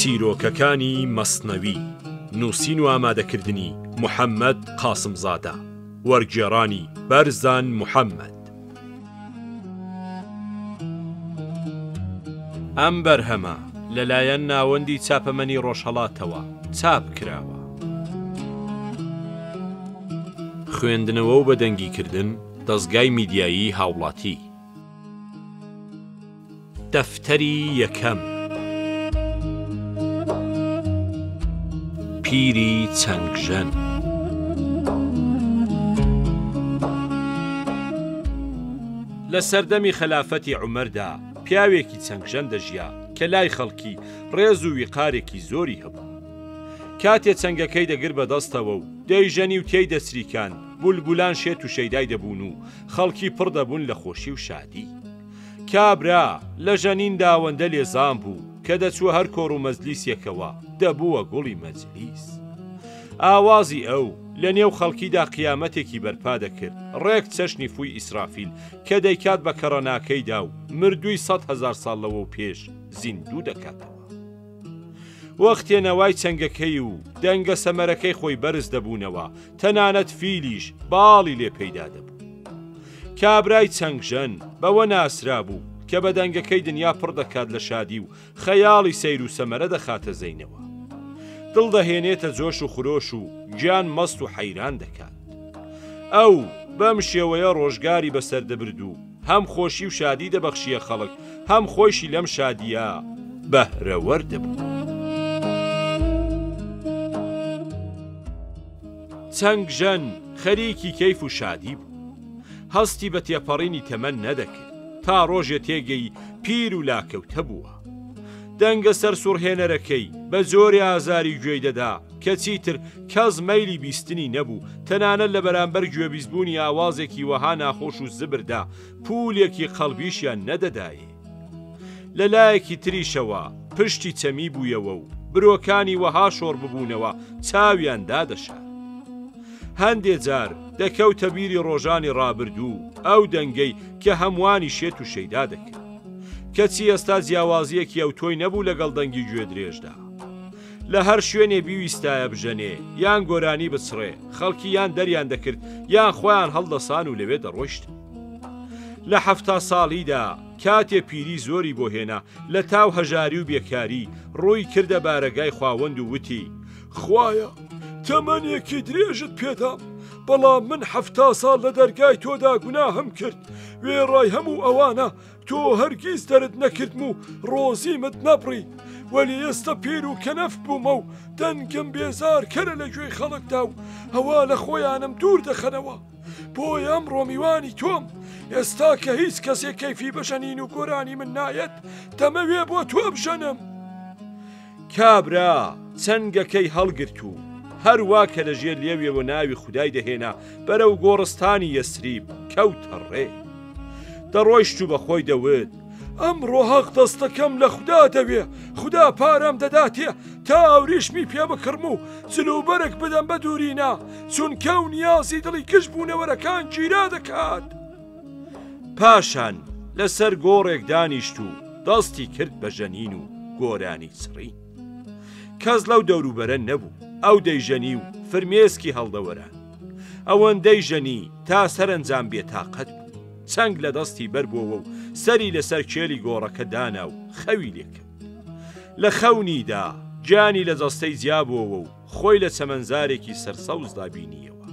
چیرۆکەکانی مەسنەوی نووسین و ئامادەکردنی محەممەد قاسمزادە وەرگێڕانی بەرزان محەممەد. ئەم بەرهەمە لەلایەن ناوەندی چاپەمەنی ڕۆژهەڵاتەوە چاپ کراوە. خوێندنەوە و بەدەنگیکردن دەستگای میدیایی هاوڵاتی. دەفتەری یەکەم. پیری چەنگژەن. لە سەردەمی خەلافەتی عومەردا پیاوێکی چەنگژەن دەژیا کە لای خەڵکی ڕێز و ویقارێکی زۆری هەبوو. کاتێ چەنگەکەی دەگر بەدەستەوە و دەیژەنی و تێی دەسریکان بولبولان شێت و شەیدای دەبوون و خەڵکی پڕ دەبوون لە خۆشی و شادی. کابرا لە ژەنین داوەندە لێزان بوو کە دەچوە هەر کۆڕ و مەجلیسێکەوە دەبووە گوڵی مەجلیس. ئاوازی ئەو لە نێو خەڵکیدا قیامەتێکی بەرپا دەکرد، ڕێک چەشنی فووی ئیسرافیل کە دەیکات بە کەڕەناکەیدا و مردووی 100,000 ساڵ لەوە و پێش زیندوو دەکاتەوە. وەختێنەوای چەنگەکەی و دەنگە سەمەرەکەی خۆی بەرز دەبوونەوە، تەنانەت فیلیش باڵی لێ پەیدا دەبوو. کابرای چەنگژەن بەوە ناسرا بوو کە بە دەنگەکەی دنیا پڕ دەکات لە شادی و خەیاڵی سەیر و سەمەرە دەخاتە زەینەوە. دڵ دەهێنێتە جۆش و خرۆش و گیان مەست و حەیران دەکات. ئەو بەم شێوەیە ڕۆژگاری بەسەر دەبرد و هەم خۆشی و شادی دەبەخشیە خەڵک، هەم خۆشی لەم شادیە بەهرەوەر دەبوو. چەنگژەن خەریکی کەیف و شادی بوو. هەستی بە تێپەڕینی تەمەن نەدەکرد تا ڕۆژێ تێگەی پیر و لاکەوتە بووە. دەنگە سەر سوڕهێنەرەکەی بە جۆری ئازاری گوێی دەدا کە چیتر کەس مەیلی بیستنی نەبوو، تەنانەت لە بەرامبەر گوێبیستبوونی ئاوازێکی وەها ناخۆش و زبردا پولێکی قەڵبیشیان نەدەدایێ. لەلایەکی تریشەوە پشتی چەمی بوویەوە و برۆکانی وەها شۆڕ ببوونەوە چاویان دادەشا. هەندێ جار دەکەوتە بیری ڕۆژانی ڕابردوو ئەو دەنگەی کە هەمووانی شێت و شەیدا دەکرد. کەچی ئێستا جیاوازیەکی ئەو تۆی نەبوو لەگەڵ دەنگی گوێ درێژدا. لە هەر شوێنێ بیویستایە بژەنێ یان گۆرانی بچڕێ، خەڵکی یان دەریان دەکرد یان خۆیان هەڵدەسان و لەوێ دەڕۆیشتن. لە 70 ساڵیدا کاتێ پیری زۆری بۆ هێنا لە تاو هەژاری و بێکاری ڕووی کردە بارەگای خواوەند و وتی: خوایە تەمەنێکی درێژت پێدام، بەڵام من 70 ساڵ لە دەرگای تۆدا گوناهم کرد، وێڕای هەموو ئەوانە تۆ هەرگیز دەرت نەکردم و ڕۆزیمت نەبڕی، وەلی ئێستا پیر و کەنەف بوومە و دەنگم بێزار کەرە لە گوێی خەڵکدا و هەوا لە خۆیانم دوور دەخەنەوە. بۆیە ئەمڕۆ میوانی تۆم، ئێستا کە هیچ کەسێک کەیفی بەژەنین و گۆرانی من نایەت، دەمەوێ بۆ تۆ بژەنم. کابرا چەنگەکەی هەڵگرت و هەروە کە لەژێر لێویەوە ناوی خودای دەهێنا بەرەو گۆڕستانی یەسریب کەوتە ڕێ. دەڕۆیشت و بەخۆی دەوت: ئەمڕۆ حەق دەستەکەم لە خوددا دەوێ، خوددا پارەم دەداتێ تا ئەوریشمی پێ بکڕم و جلوبەرێک بدەم بە دوورینە، چونکە و نیازی دڵی کەش بوونەوەرەکان گیرا دەکات. پاشان لەسەر گۆڕێک دانیشت و دەستی کرد بە ژەنین و گۆرانی چڕین. کەس لەو دەوروبەرە نەبوو، ئەو دەیژەنی و فرمێسکی هەڵدەوەران. ئەوەندەی ژەنی تا سەرنجام بێتاقەت بوو. چەنگ لە دەستی بەربووەوە و سەری لەسەر کێلی گۆڕەکە دانا و خەوی لێکرد. لە خەونیدا گیانی لە جەستەی جیابەوە و خۆی لە چەمەنزارێکی سەرسەوزدا بینیەوە.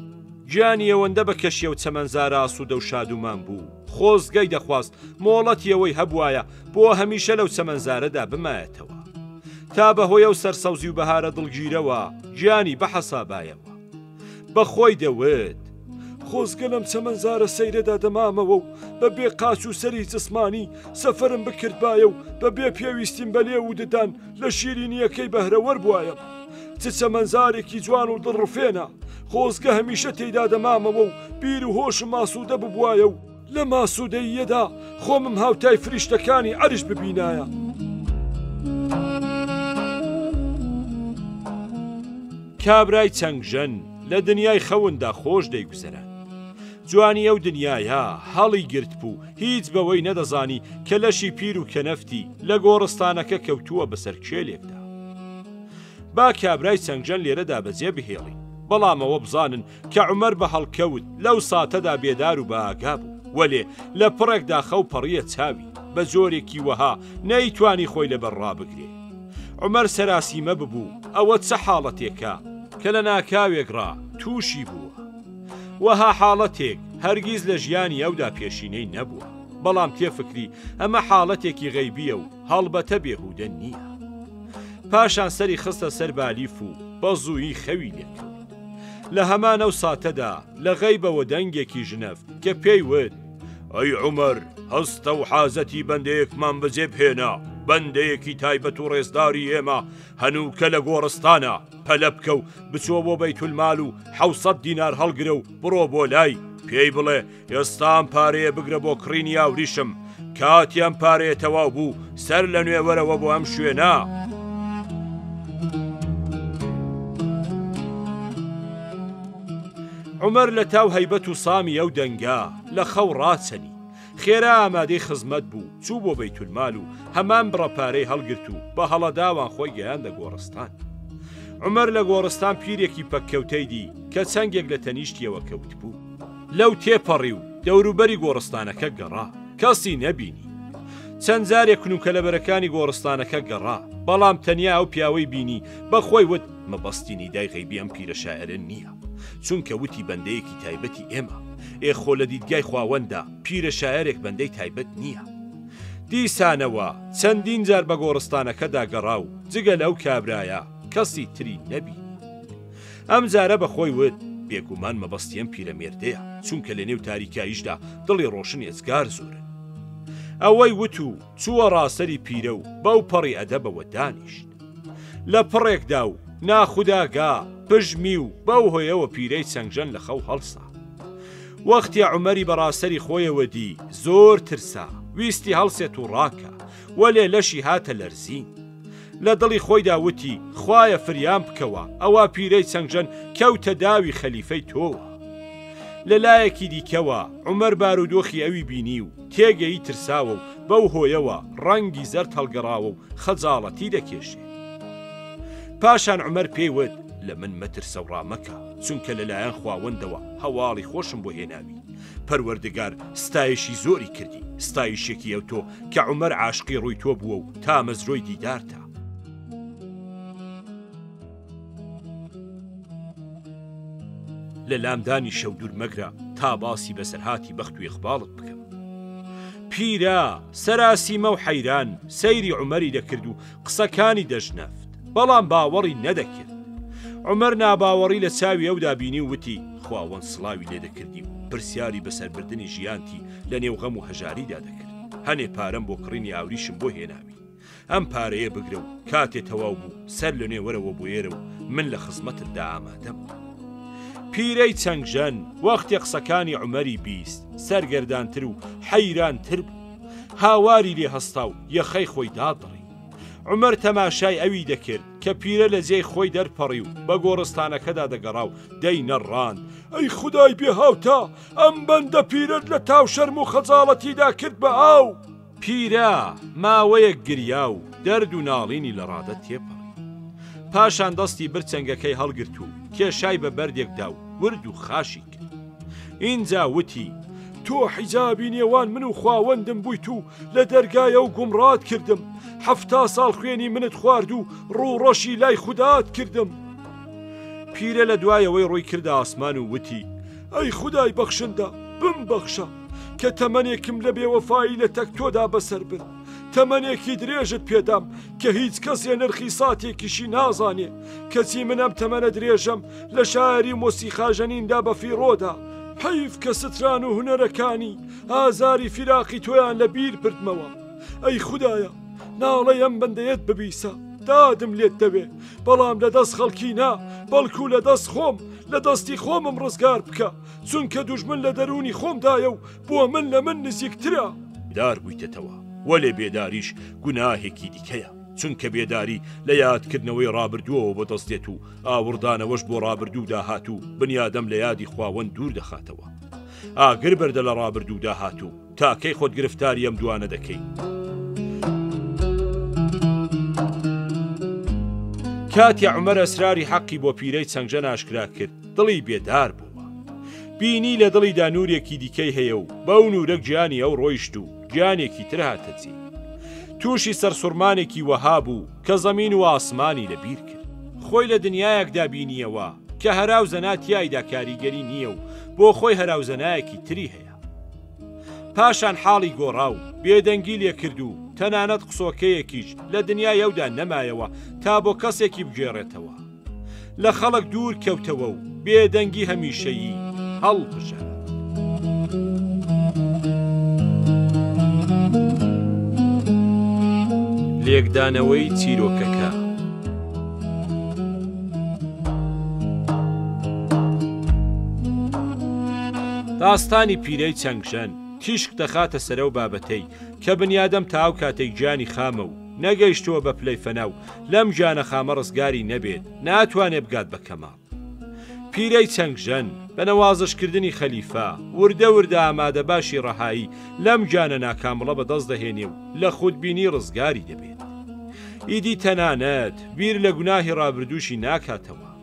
گیانی ئەوەندە بە کەشیە و چەمەنزارە ئاسوودە و شادومان بوو، خۆزگەی دەخواست مۆڵەتی ئەوەی هەبوایە بۆ هەمیشە لەو چەمەنزارەدا بمایەتەوە. تا بەهۆی ئەو سەرسەوزی و بەهارە دڵگیرەوە گیانی بە حەسابایەوە. بەخۆی دەوت: خۆزگە لەم چەمەنزارە سەیرەدا دەمامەوە و بەبێ قاچ و سەری جسمانی سەفەرم بکردبایە و بەبێ پێویستیم بە لێ و ددان لە شیرینیەکەی بەهرەوەر بوایم. چ چەمەنزارێکی جوان و دڵڕفێنە، خۆزگە هەمیشە تێیدا دەمامەوە و بیر و هۆشم ماسوودە ببوایە و لە ماسوودەیەدا خۆمم هاوتای فریشتەکانی عەرش ببینایە. کابرای چەنگژەن لە دنیای خەوندا خۆش دەیگوزەران. جوانی ئەو دنیاە هەڵی گرت بوو، هیچ بەوەی نەدەزانی کە لەشی پیر و کەنەفتی لە گۆڕستانەکە کەوتووە بەسەر کێلێکدا. با کابرای چەنگژەن لێرەدا بەجێ بهێڵی. بەڵام ئەوە بزانن کە عومەر بە هەڵکەوت لەو ساتەدا بێدار و بەئاگا بوو، وەلێ لە پڕێکدا خەو پەڕیە چاوی بە زۆرێکی وەها نەیتوانی خۆی لەبەر ڕابگرێ. عومەر سەراسیمە ببوو ئەوە چه حاڵەتێکە کە لە ناکاوێکڕا تووشی بووە. وەها حاڵەتێک هەرگیز لە ژیانی ئەودا پێشینەی نەبووە، بەڵام تێفکری ئەمە حاڵەتێکی غەیبیە و هەڵبەتە بێهودە نییە. پاشان سەری خستە سەر بالیف و بە زوویی خەوی لێکەوت. لە هەمانە و ساتەدا لە غەیبەوە دەنگێکی ژنەفت کە پێی وت: ئەی عومەر، هەستە و حازەتی بەندەیەکمان بەجێ بهێنا، بەندەیەکی تایبەت و ڕێزداری ئێمە هەنووکە لە گۆڕستانە، پەلە بکە و بچۆ بۆ بەیتولمال و 700 دینار هەڵگرە و بڕۆ بۆ لای، پێی بڵێ ئێستام پارەیە بگرە بۆ کڕینی ئاوریشم، کاتیان پارەیە تەواو بوو سەر لە نوێ وەرەوە بۆ ئەم شوێنە. عومەر لە تاو هەیبەت و سامی ئەو دەنگا لە خەو ڕاچەنی، خێرا ئامادەی خزمەت بوو، چوو بۆ بەیتولمال و هەمان بڕەپارەی هەڵگرت و بە هەڵەداوان خۆی گەیاندە گۆڕستان. عومەر لە گۆڕستان پیرێکی پەککەوتەی دی کە چەنگێک لە تەنیشتیەوە کەوت بوو. لەو تێپەڕی و دەوروبەری گۆڕستانەکە گەڕا، کەسی نەبینی. چەند جارێک کنوکەلەبەرەکانی گۆڕستانەکە گەڕا، بەڵام تەنیا ئەو پیاوەی بینی بەخۆی وت مەبەستی دای غەیبی ئەم پیرە شاعرە نییە، چونکە وتی بەندەیەکی تایبەتی ئێمە، ئێخۆ لە دیدگای خواوەندا پیرە شاعرێک بەندەی تایبەت نییە. دیسانەوە چەندین جار بە گۆڕستانەکەدا گەڕا و جگە لەو کابرایە کەسی تری نەبی. ئەم جارە بەخۆی وت بێگومان مەبەستیەم پیرەمێردەیە، چونکە لە نێو تاریکاییشدا دڵی ڕۆشن ێزگار زۆرن. ئەوەی وت و چووە ڕاستەری پیرە و بەو پەڕی ئەدەبەوە دانیشت. لە پڕێکدا و ناخوداگا پژمی و بەو هۆیەوە پیرەی چەنگژەن لە خەو هەڵسا. وەختی عومەری بەڕاستەری خۆیەوە دی زۆر ترسا، ویستی هەڵسێت و ڕاکە، وەلێ لەشی هاتە لەرزین. لە دڵی خۆیدا وتی خوایە فریان بکەوە ئەوە پیرەی چەنگژەن کەوتە داوی خەلیفەی تۆوە. لەلایەکی دیکەوە عومەر بارودۆخی ئەوی بینی و تێگەی ترساوە و بەو هۆیەوە ڕەنگی زەرد هەڵگەڕاوە و خەجاڵەتی دەکێشێ. پاشان عومەر پێیوت لە من مەترسە و ڕامەکە، چونکە لەلایەن خواوەندەوە هەواڵی خۆشم بۆ هێناوی. پەروەردگار ستایشی زۆری کردی، ستایشێکی ئەو تۆ کە عومەر عاشقی ڕووی تۆ بووە و تا مەزرۆی دیدارتە. لە لامدانی شەو دوور مەگرە تا باسی بەسەرهاتی بەخت و ئیقباڵت بکەم. پیرە سەراسیمە و حەیران سەیری عومەری دەکرد و قسەکانی دەژنەفت، بەڵام باوەڕی نەدەکرد. عومەر ناباوەڕی لە چاوی ئەودا بینی و وتی خواوەن سڵاوی لێ دەکردی و پرسیاری بەسەربردنی ژیانتی لە نێو غەم و هەژاریدا دەکرد. هەنێ پارەم بۆ کڕینی ئاوریشم بۆ هێناوی، ئەم پارەیە بگرە و کاتێ تەواو بوو سەر لە نێوەرەوە بۆ ئێرە و من لە خزمەتتدا ئامادەم. پیرەی چەنگژەن وەختی قسەکانی عومەری بیست سەرگەردانتر و حەیرانتر بوو، هاواری لێ هەستا و یەخەی خۆی دادڕی. عومەر تەماشای ئەوی دەکرد کە پیرە لە جێی خۆی دەرپەڕی و بە گۆڕستانەکەدا دەگەڕا و دەینەڕاند ئەی خودای بێهاوتا، ئەم بەندە پیرت لە تاو شەرم و خەجاڵەتیدا کرد بە ئاو. پیرە ماوەیەک گریا و دەرد و ناڵینی لە ڕادە تێپەڕی. پاشان دەستی برچەنگەکەی هەڵگرت و کێشای بە بەردێکدا و ورد و خاشی کرد. اینجا وتی تۆ حیجابی نێوان من و خواوەندم بوویت و لە دەرگایە و گومڕات کردم، 70 ساڵ خوێنی منت خوارد و ڕووڕەشی لای خودات کردم. پیرە لە دوایەوەی ڕووی کردە ئاسمان و وتی ئەی خودای بەخشندە بمبەخشە کە تەمەنێکم لە بێوەفایی لە تەکتۆدا بەسەر بن، تەمەنێکی درێژت پێدام کە هیچ کەسێ نرخی ساتێکیشی نازانێ، کەچی منەم تەمەنە درێژەم لە شاعری مۆسیقاژەنیندا بە فیڕۆدا. حەیف کە ستران و هونەرەکانی ئازاری فیراقی تۆیان لە بیر بردمەوە. ئەی خودایە ناڵەی ئەم بەندەیەت ببیسە، دادم لێت دەوێ، بەڵام لە دەست خەڵکی نا، بەڵکو لە دەست خۆم، لە دەستی خۆمم ڕزگار بکە، چونکە دوژمن لە دەرونی خۆمدایە و بۆ من لە من نزیکترە. دار بوویتەوە، وەلێ بێداریش گوناهێکی دیکەیە، چونکە بێداری لە یادکردنەوەی ڕابردووەوە بۆ دەستێت و ئاوردانەوەش بۆ ڕابردوو داهاتوو بنیادەم لە یادی خواوەند دوور دەخاتەوە. ئاگر بەردە لە ڕابردوو داهاتوو تاکەی خۆت گرفتاری ئەم دوانە دەکەی. کاتی عومەر ئەسراری حەقی بۆ پیرەی چەنگژەن ئاشکرا کرد دڵی بێدار بووە. بینی لە دڵیدا نورێکی دیکەی هەیە و بەو نورە گیانی ئەو ڕۆیشت و گیانێکی تر هاتە چی. تووشی سەرسوڕمانێکی وەها بوو کە زەمین و ئاسمانی لەبیر کرد. خۆی لە دنیایەکدا بینیەوە کە هەراوزەنا تیایدا کاریگەری نییە و بۆ خۆی هەراوزەنایەکی تری هەیە. پاشان حاڵی گۆڕا و بێدەنگی لێ کرد و تەنانەت قسۆکەیەکیش لە دنیای ئەودا نەمایەوە تا بۆ کەسێکی بگێڕێتەوە. لە خەڵک دوور کەوتەوە و بێدەنگی هەمیشەیی هەڵبژە. لێکدانەوەی چیرۆکەکە. داستانی پیرەی چەنگژەن تیشک دەخاتە سەرە و بابەتەی کە بنیادەم تا ئەو کاتێک گیانی خامە و نەگەیشتووە بە پلەی فەناو لەم گیانە خامە ڕزگاری نەبێت ناتوانێت بگات بە کەماڵ. پیرەی چەنگژەن بە نەوازشکردنی خەلیفە وردە وردە ئامادە باشی ڕەهایی لەم گیانە ناکامڵە بەدەست دەهێنێ و لە خودبینی ڕزگاری دەبێت. ئیدی تەنانەت بیر لە گوناهی ڕابردووشی ناکاتەوە.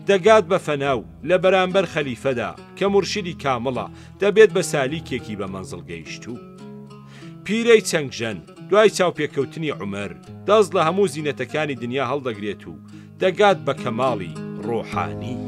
دەگات بە فەناو لە بەرامبەر خەلیفەدا کە مرشیدی کامڵە دەبێت بە سالیکێکی بە مەنزڵ گەیشتوو. پیرەی چەنگژەن دوای چاوپێکەوتنی عومەر دەست لە هەموو زینەتەکانی دنیا هەڵدەگرێت و دەگات بە کەماڵی ڕۆحانی.